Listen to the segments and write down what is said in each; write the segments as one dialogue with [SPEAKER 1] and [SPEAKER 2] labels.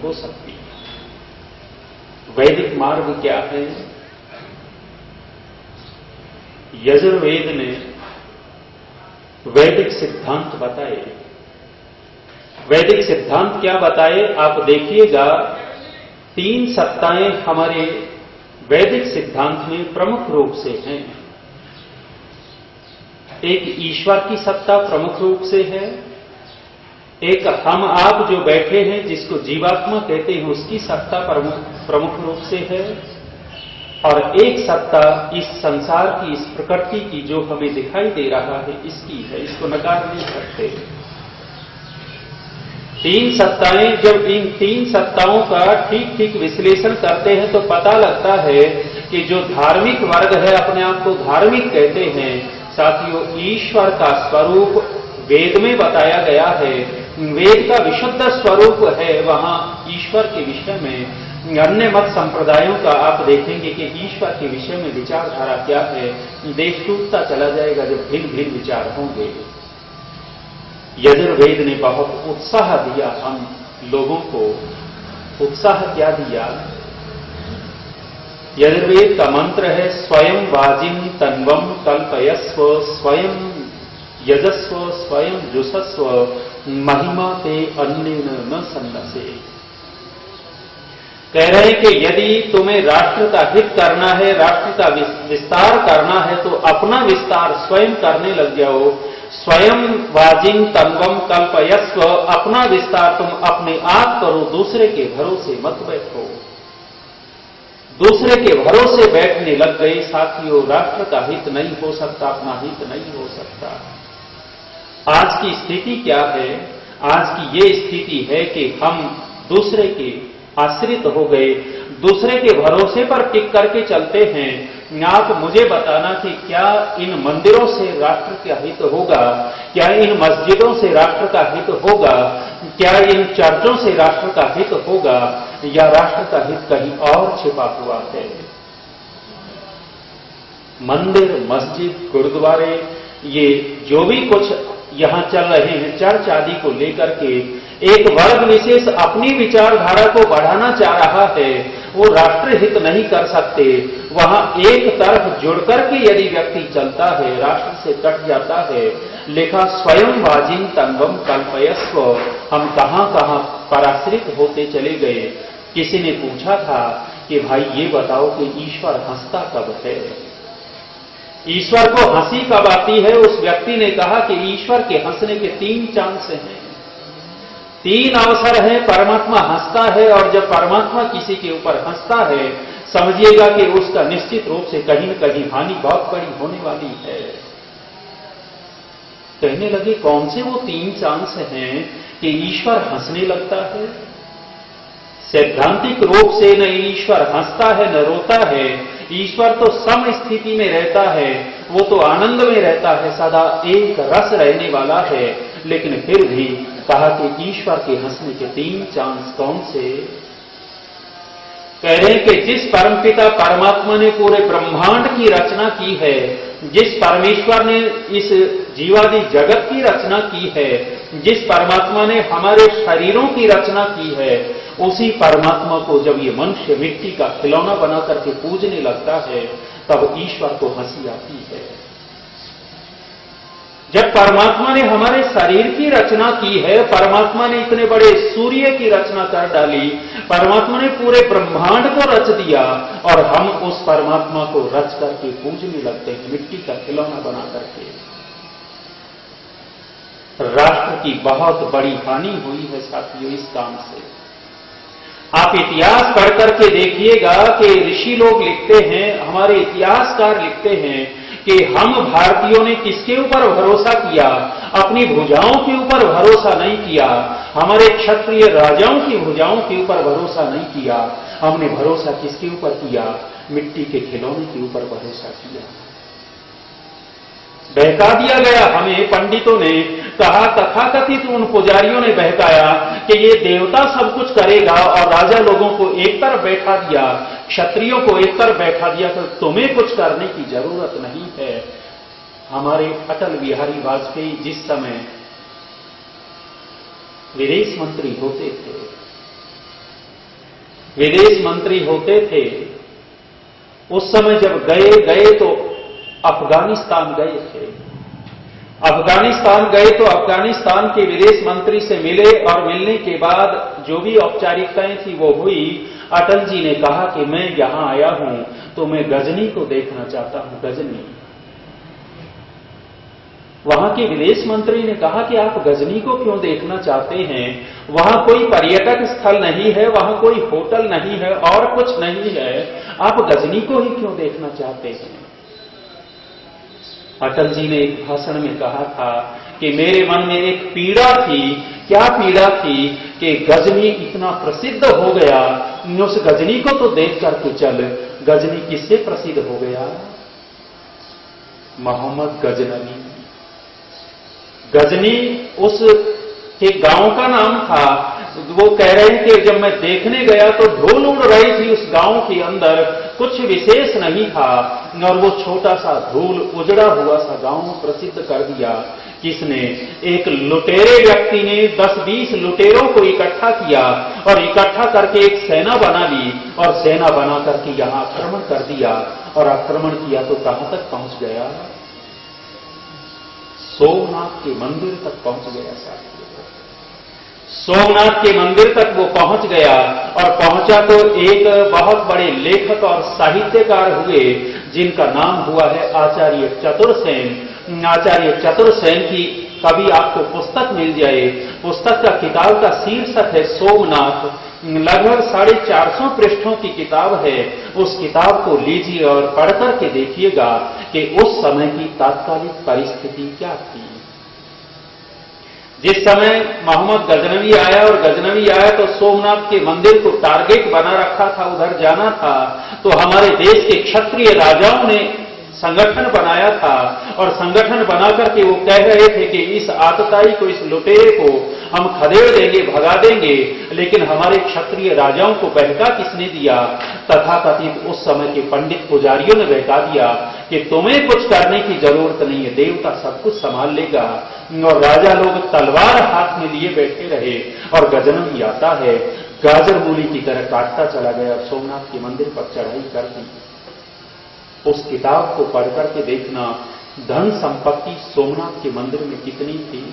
[SPEAKER 1] हो सकती। वैदिक मार्ग क्या है? यजुर्वेद ने वैदिक सिद्धांत बताए। वैदिक सिद्धांत क्या बताए आप देखिएगा। 3 सत्ताएं हमारे वैदिक सिद्धांत में प्रमुख रूप से हैं। एक ईश्वर की सत्ता प्रमुख रूप से है, एक हम आप जो बैठे हैं जिसको जीवात्मा कहते हैं उसकी सत्ता प्रमुख रूप से है, और एक सत्ता इस संसार की, इस प्रकृति की जो हमें दिखाई दे रहा है इसकी है। इसको नकार नहीं सकते। 3 सत्ताएं, जब इन 3 सत्ताओं का ठीक ठीक विश्लेषण करते हैं तो पता लगता है कि जो धार्मिक वर्ग है अपने आप को धार्मिक कहते हैं। साथियों, ईश्वर का स्वरूप वेद में बताया गया है। वेद का विशुद्ध स्वरूप है वहां ईश्वर के विषय में। अन्य मत संप्रदायों का आप देखेंगे कि ईश्वर के विषय में विचारधारा क्या है। देश टूटता चला जाएगा जब भिन्न भिन्न विचार होंगे। यजुर्वेद ने बहुत उत्साह दिया हम लोगों को। उत्साह क्या दिया? यजुर्वेद का मंत्र है स्वयं वाजिम तन्वम कल्पयस्व, स्वयं यजस्व, स्वयं जुषस्व, महिमा ते अन्येन न सन्नसे। कह रहे हैं कि यदि तुम्हें राष्ट्र का हित करना है, राष्ट्र का विस्तार करना है तो अपना विस्तार स्वयं करने लग जाओ। स्वयं वाजिम तन्वम कल्पयस्व, अपना विस्तार तुम अपने आप करो, दूसरे के भरोसे मत बैठो। दूसरे के भरोसे बैठने लग गए साथियों, राष्ट्र का हित नहीं हो सकता, अपना हित नहीं हो सकता। आज की स्थिति क्या है? आज की ये स्थिति है कि हम दूसरे के आश्रित हो गए, दूसरे के भरोसे पर टिक करके चलते हैं। आप मुझे बताना कि क्या इन मंदिरों से राष्ट्र का हित होगा? क्या इन मस्जिदों से राष्ट्र का हित होगा? क्या इन चर्चों से राष्ट्र का हित होगा? या राष्ट्र का हित कहीं और छिपा हुआ है? मंदिर, मस्जिद, गुरुद्वारे, ये जो भी कुछ यहां चल रहे हैं चर्च आदि को लेकर के, एक वर्ग विशेष अपनी विचारधारा को बढ़ाना चाह रहा है। वो राष्ट्र हित नहीं कर सकते। वहां एक तरफ जुड़ करके यदि व्यक्ति चलता है, राष्ट्र से कट जाता है। लिखा स्वयं वाजिम तन्वम कल्पयस्व, हम कहां कहां पराश्रित होते चले गए। किसी ने पूछा था कि भाई ये बताओ कि ईश्वर हंसता कब है? ईश्वर को हंसी कब आती है? उस व्यक्ति ने कहा कि ईश्वर के हंसने के 3 चांस हैं, 3 अवसर हैं। परमात्मा हंसता है, और जब परमात्मा किसी के ऊपर हंसता है समझिएगा कि उसका निश्चित रूप से कहीं न कहीं हानि बहुत बड़ी होने वाली है। कहने लगे कौन से वो 3 चांस हैं कि ईश्वर हंसने लगता है? सैद्धांतिक रूप से न ईश्वर हंसता है न रोता है। ईश्वर तो सम स्थिति में रहता है, वो तो आनंद में रहता है, सदा एक रस रहने वाला है। लेकिन फिर भी कहा कि ईश्वर के हंसने के 3 चांस कौन से? कह रहे हैं कि जिस परमपिता परमात्मा ने पूरे ब्रह्मांड की रचना की है, जिस परमेश्वर ने इस जीवादि जगत की रचना की है, जिस परमात्मा ने हमारे शरीरों की रचना की है, उसी परमात्मा को जब ये मनुष्य मिट्टी का खिलौना बना करके पूजने लगता है तब ईश्वर को हंसी आती है। जब परमात्मा ने हमारे शरीर की रचना की है, परमात्मा ने इतने बड़े सूर्य की रचना कर डाली, परमात्मा ने पूरे ब्रह्मांड को रच दिया, और हम उस परमात्मा को रच करके पूजने लगते हैं मिट्टी का खिलौना बना करके। राष्ट्र की बहुत बड़ी हानि हुई है साथियों इस काम से। आप इतिहास पढ़ करके देखिएगा कि ऋषि लोग लिखते हैं, हमारे इतिहासकार लिखते हैं कि हम भारतीयों ने किसके ऊपर भरोसा किया? अपनी भुजाओं के ऊपर भरोसा नहीं किया, हमारे क्षत्रिय राजाओं की भुजाओं के ऊपर भरोसा नहीं किया। हमने भरोसा किसके ऊपर किया? मिट्टी के खिलौने के ऊपर भरोसा किया। बहका दिया गया हमें। पंडितों ने कहा, तथाकथित उन पुजारियों ने बहकाया कि ये देवता सब कुछ करेगा, और राजा लोगों को एक तरफ बैठा दिया, क्षत्रियों को एक तरफ बैठा दिया, तो तुम्हें कुछ करने की जरूरत नहीं है। हमारे अटल बिहारी वाजपेयी जिस समय विदेश मंत्री होते थे, विदेश मंत्री होते थे, उस समय जब गए तो अफगानिस्तान गए थे। अफगानिस्तान गए तो अफगानिस्तान के विदेश मंत्री से मिले और मिलने के बाद जो भी औपचारिकताएं थी वो हुई। अटल जी ने कहा कि मैं यहां आया हूं तो मैं गजनी को देखना चाहता हूं, गजनी। वहां के विदेश मंत्री ने कहा कि आप गजनी को क्यों देखना चाहते हैं? वहां कोई पर्यटक स्थल नहीं है, वहां कोई होटल नहीं है और कुछ नहीं है, आप गजनी को ही क्यों देखना चाहते हैं? अटल जी ने एक भाषण में कहा था कि मेरे मन में एक पीड़ा थी। क्या पीड़ा थी? कि गजनी इतना प्रसिद्ध हो गया, उस गजनी को तो देख करके चल। गजनी किससे प्रसिद्ध हो गया? मोहम्मद गजनवी। गजनी उस के गांव का नाम था। वो कह रहे हैं कि जब मैं देखने गया तो धूल उड़ रही थी उस गांव के अंदर, कुछ विशेष नहीं था, और वो छोटा सा धूल उजड़ा हुआ सा गांव प्रसिद्ध कर दिया। किसने? एक लुटेरे व्यक्ति ने 10-20 लुटेरों को इकट्ठा किया और इकट्ठा करके एक सेना बना ली और सेना बना करके यहां आक्रमण कर दिया। और आक्रमण किया तो कहां तक पहुंच गया? सोमनाथ के मंदिर तक पहुंच गया साथियों। सोमनाथ के मंदिर तक वो पहुंच गया और पहुंचा तो एक बहुत बड़े लेखक और साहित्यकार हुए जिनका नाम हुआ है आचार्य चतुरसेन। आचार्य चतुरसेन की कभी आपको पुस्तक मिल जाए, पुस्तक का किताब का शीर्षक है सोमनाथ। लगभग 450 पृष्ठों की किताब है। उस किताब को लीजिए और पढ़ करके देखिएगा कि उस समय की तात्कालिक परिस्थिति क्या थी। जिस समय मोहम्मद गजनवी आया और गजनवी आया तो सोमनाथ के मंदिर को टारगेट बना रखा था, उधर जाना था। तो हमारे देश के क्षत्रिय राजाओं ने संगठन बनाया था और संगठन बना करके वो कह रहे थे कि इस आतताई को, इस लुटेरे को हम खदेड़ देंगे, भगा देंगे। लेकिन हमारे क्षत्रिय राजाओं को बहका किसने दिया? तथाकथित उस समय के पंडित पुजारियों ने बहका दिया कि तुम्हें कुछ करने की जरूरत नहीं है, देवता सब कुछ संभाल लेगा। और राजा लोग तलवार हाथ में लिए बैठे रहे और गजनवी आता है, गाजर मूली की तरह काटता चला गया और सोमनाथ के मंदिर पर चढ़ाई कर दी। उस किताब को पढ़ करके देखना, धन संपत्ति सोमनाथ के मंदिर में कितनी थी।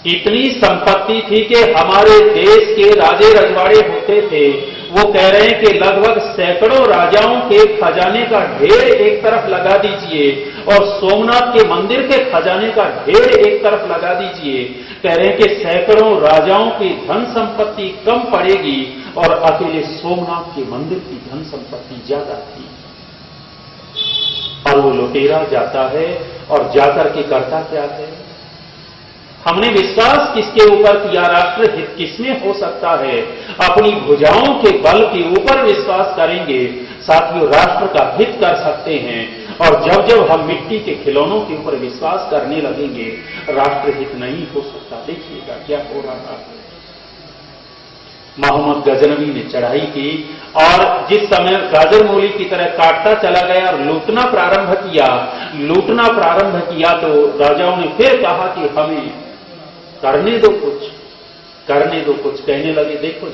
[SPEAKER 1] इतनी संपत्ति थी कि हमारे देश के राजे रजवाड़े होते थे, वो कह रहे हैं कि लगभग सैकड़ों राजाओं के खजाने का ढेर एक तरफ लगा दीजिए और सोमनाथ के मंदिर के खजाने का ढेर एक तरफ लगा दीजिए। कह रहे हैं कि सैकड़ों राजाओं की धन संपत्ति कम पड़ेगी और अकेले सोमनाथ के मंदिर की धन संपत्ति ज्यादा थी। और वो लुटेरा जाता है और जाकर के करता क्या है? हमने विश्वास किसके ऊपर किया? राष्ट्र हित किसमें हो सकता है? अपनी भुजाओं के बल के ऊपर विश्वास करेंगे, साथियों राष्ट्र का हित कर सकते हैं। और जब जब हम मिट्टी के खिलौनों के ऊपर विश्वास करने लगेंगे, राष्ट्र हित नहीं हो सकता। देखिएगा क्या हो रहा है। मोहम्मद गजनवी ने चढ़ाई की और जिस समय गाजर मूली की तरह काटता चला गया और लूटना प्रारंभ किया तो राजाओं ने फिर कहा कि हमें करने दो कुछ। कहने लगे देखो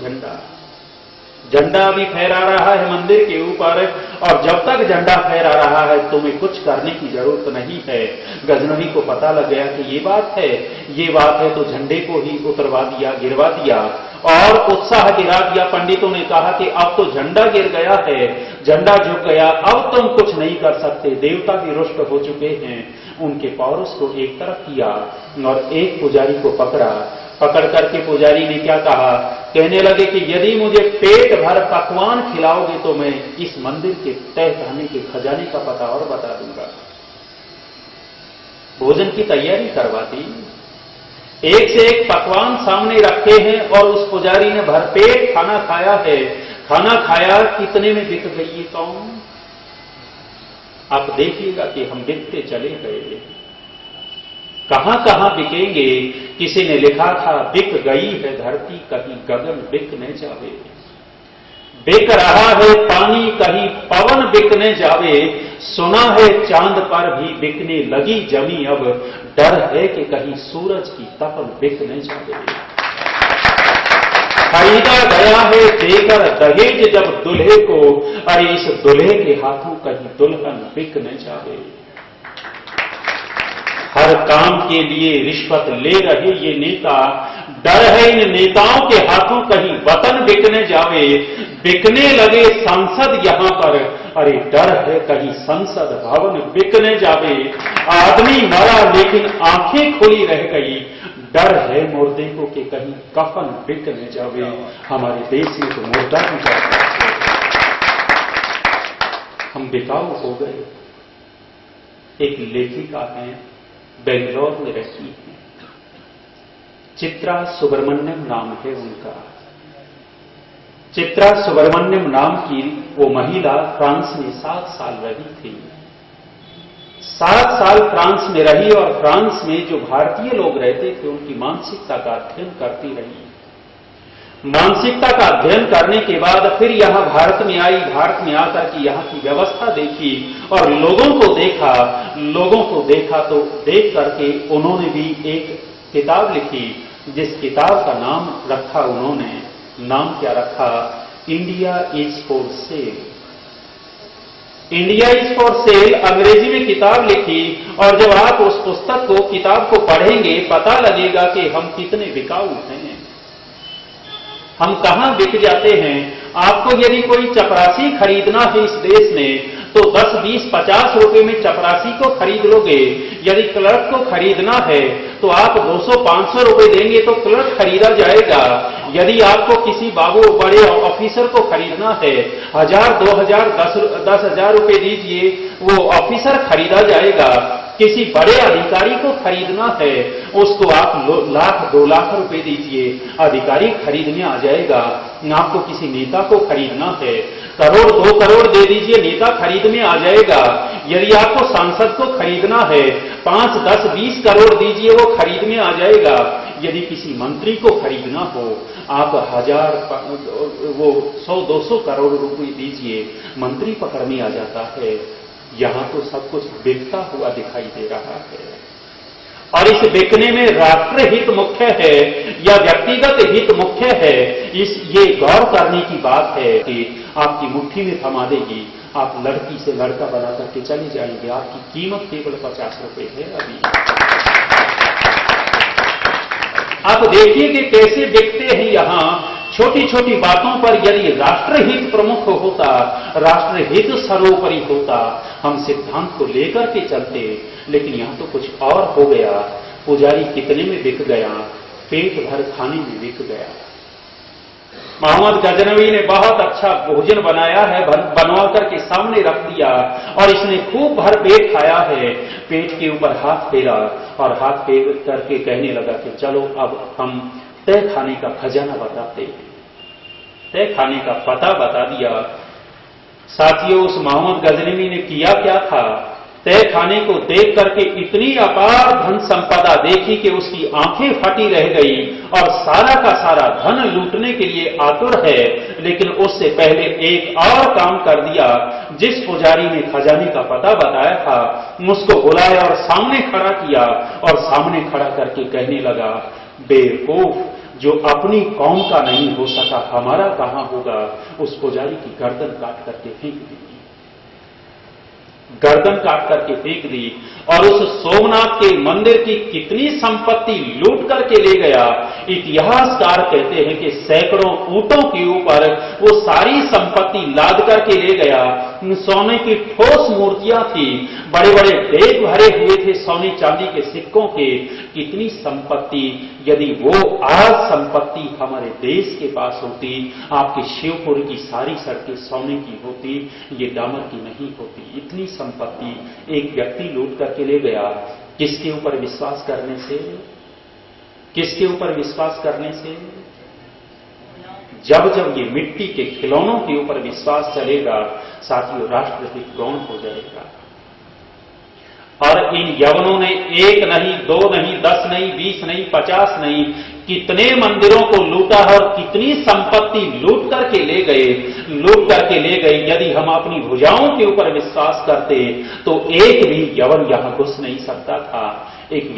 [SPEAKER 1] झंडा अभी फहरा रहा है मंदिर के ऊपर और जब तक झंडा फहरा रहा है तुम्हें कुछ करने की जरूरत नहीं है। गजनवी को पता लग गया कि ये बात है तो झंडे को ही उतरवा दिया, गिरवा दिया और उत्साह गिरा दिया। पंडितों ने कहा कि अब तो झंडा गिर गया है, झंडा झुक गया, अब तुम कुछ नहीं कर सकते, देवता भी रुष्ट हो चुके हैं। उनके पौरुष को एक तरफ किया और एक पुजारी को पकड़ करके पुजारी ने क्या कहा? कहने लगे कि यदि मुझे पेट भर पकवान खिलाओगे तो मैं इस मंदिर के तहखाने के खजाने का पता और बता दूंगा। भोजन की तैयारी करवा दी, एक से एक पकवान सामने रखे हैं और उस पुजारी ने भरपेट खाना खाया है। खाना खाया, कितने में बिक गई ये कौन? आप देखिएगा कि हम बिकते चले गए, कहां कहां बिकेंगे। किसी ने लिखा था बिक गई है धरती कहीं गगन बिक न जावे, बिक रहा है पानी कहीं पवन बिकने जावे, सुना है चांद पर भी बिकने लगी जमी, अब डर है कि कहीं सूरज की तपन बिक न जावे। खरीदा गया है देकर दहेज जब दुल्हे को, अरे इस दुल्हे के हाथों कहीं दुल्हन बिक न जावे। हर काम के लिए रिश्वत ले रहे ये नेता, डर है इन नेताओं के हाथों कहीं वतन बिकने जावे। बिकने लगे सांसद यहां पर, अरे डर है कहीं संसद भवन बिकने जावे। आदमी मरा लेकिन आंखें खुली रह गई, डर है मुर्दे को कि कहीं कफन बिकने जावे। हमारे देश में तो मुर्दा भी जाता है, हम बिकाऊ हो गए। एक लेखिका है, बेंगलोर में रहती है, चित्रा सुब्रमण्यम नाम है उनका। चित्रा सुब्रमण्यम नाम की वो महिला फ्रांस में 7 साल रही थी। 7 साल फ्रांस में रही और फ्रांस में जो भारतीय लोग रहते थे उनकी मानसिकता का अध्ययन करती रही। मानसिकता का अध्ययन करने के बाद फिर यहां भारत में आई। भारत में आकर के यहां की व्यवस्था देखी और लोगों को देखा तो देख करके उन्होंने भी एक किताब लिखी, जिस किताब का नाम रखा उन्होंने, नाम क्या रखा, India is for sale. India is for sale अंग्रेजी में किताब लिखी। और जब आप उस पुस्तक को, किताब को पढ़ेंगे, पता लगेगा कि हम कितने बिकाऊ हैं, हम कहां बिक जाते हैं। आपको यदि कोई चपरासी खरीदना है इस देश में तो 10, 20, 50 रुपए में चपरासी को खरीद लोगे। यदि क्लर्क को खरीदना है तो आप 200, 500 रुपए देंगे तो क्लर्क खरीदा जाएगा। यदि आपको किसी बाबू बड़े ऑफिसर को खरीदना है, 1000, 2000, 10,000 रुपए दीजिए, वो ऑफिसर खरीदा जाएगा। किसी बड़े अधिकारी को खरीदना है, उसको आप 1 लाख, 2 लाख रुपए दीजिए, अधिकारी खरीदने आ जाएगा। आपको किसी नेता को खरीदना है, 1 करोड़, 2 करोड़ दे दीजिए, नेता खरीदने आ जाएगा। यदि आपको सांसद को खरीदना है, 5, 10, 20 करोड़ दीजिए, वो खरीदने आ जाएगा। यदि किसी मंत्री को खरीदना हो, आप 1000, 100, 200 करोड़ रुपए दीजिए, मंत्री पकड़ने आ जाता है। यहां तो सब कुछ बिकता हुआ दिखाई दे रहा है। और इस बिकने में राष्ट्र हित मुख्य है या व्यक्तिगत हित मुख्य है, ये गौर करने की बात है कि आपकी मुट्ठी में थमा देगी, आप लड़की से लड़का बना करके चले जाएंगे, आपकी कीमत केवल 50 रुपए है। अभी आप देखिए कि कैसे बिकते हैं यहां। छोटी छोटी बातों पर यदि राष्ट्रहित प्रमुख होता, राष्ट्रहित सर्वोपरि होता, हम सिद्धांत को लेकर के चलते, लेकिन यहां तो कुछ और हो गया। पुजारी कितने में बिक गया, पेट भर खाने में बिक गया। मोहम्मद गजनवी ने बहुत अच्छा भोजन बनाया है, बनवा करके सामने रख दिया और इसने खूब भर पेट खाया है। पेट के ऊपर हाथ फेरा और हाथ फेर करके कहने लगा कि चलो अब हम तय खाने का खजाना बताते हैं। तय खाने का पता बता दिया। साथियों, उस मोहम्मद गजनवी ने किया क्या था, तय खाने को देख करके इतनी अपार धन संपदा देखी कि उसकी आंखें फटी रह गई और सारा का सारा धन लूटने के लिए आतुर है। लेकिन उससे पहले एक और काम कर दिया। जिस पुजारी ने खजाने का पता बताया था, उसको बुलाया और सामने खड़ा किया और सामने खड़ा करके कहने लगा, बेवकूफ, जो अपनी कौम का नहीं हो सका हमारा कहां होगा। उस पुजारी की गर्दन काट करके फेंक दी, गर्दन काट करके फेंक दी। और उस सोमनाथ के मंदिर की कितनी संपत्ति लूट करके ले गया। इतिहासकार कहते हैं कि सैकड़ों ऊंटों के ऊपर वो सारी संपत्ति लाद करके ले गया। सोने की ठोस मूर्तियां थी, बड़े बड़े डेग भरे हुए थे सोने चांदी के सिक्कों के। कितनी संपत्ति, यदि वो आज संपत्ति हमारे देश के पास होती, आपके शिवपुर की सारी सड़कें सोने की होती, ये डामर की नहीं होती। इतनी संपत्ति एक व्यक्ति लूट करके ले गया। किसके ऊपर विश्वास करने से, किसके ऊपर विश्वास करने से? जब जब ये मिट्टी के खिलौनों के ऊपर विश्वास चलेगा, साथियों, राष्ट्रहित गौण हो जाएगा। और इन यवनों ने 1 नहीं, 2 नहीं, 10 नहीं, 20 नहीं, 50 नहीं, कितने मंदिरों को लूटा और कितनी संपत्ति लूट करके ले गए, लूट करके ले गए। यदि हम अपनी भुजाओं के ऊपर विश्वास करते तो एक भी यवन यहां घुस नहीं सकता था। एक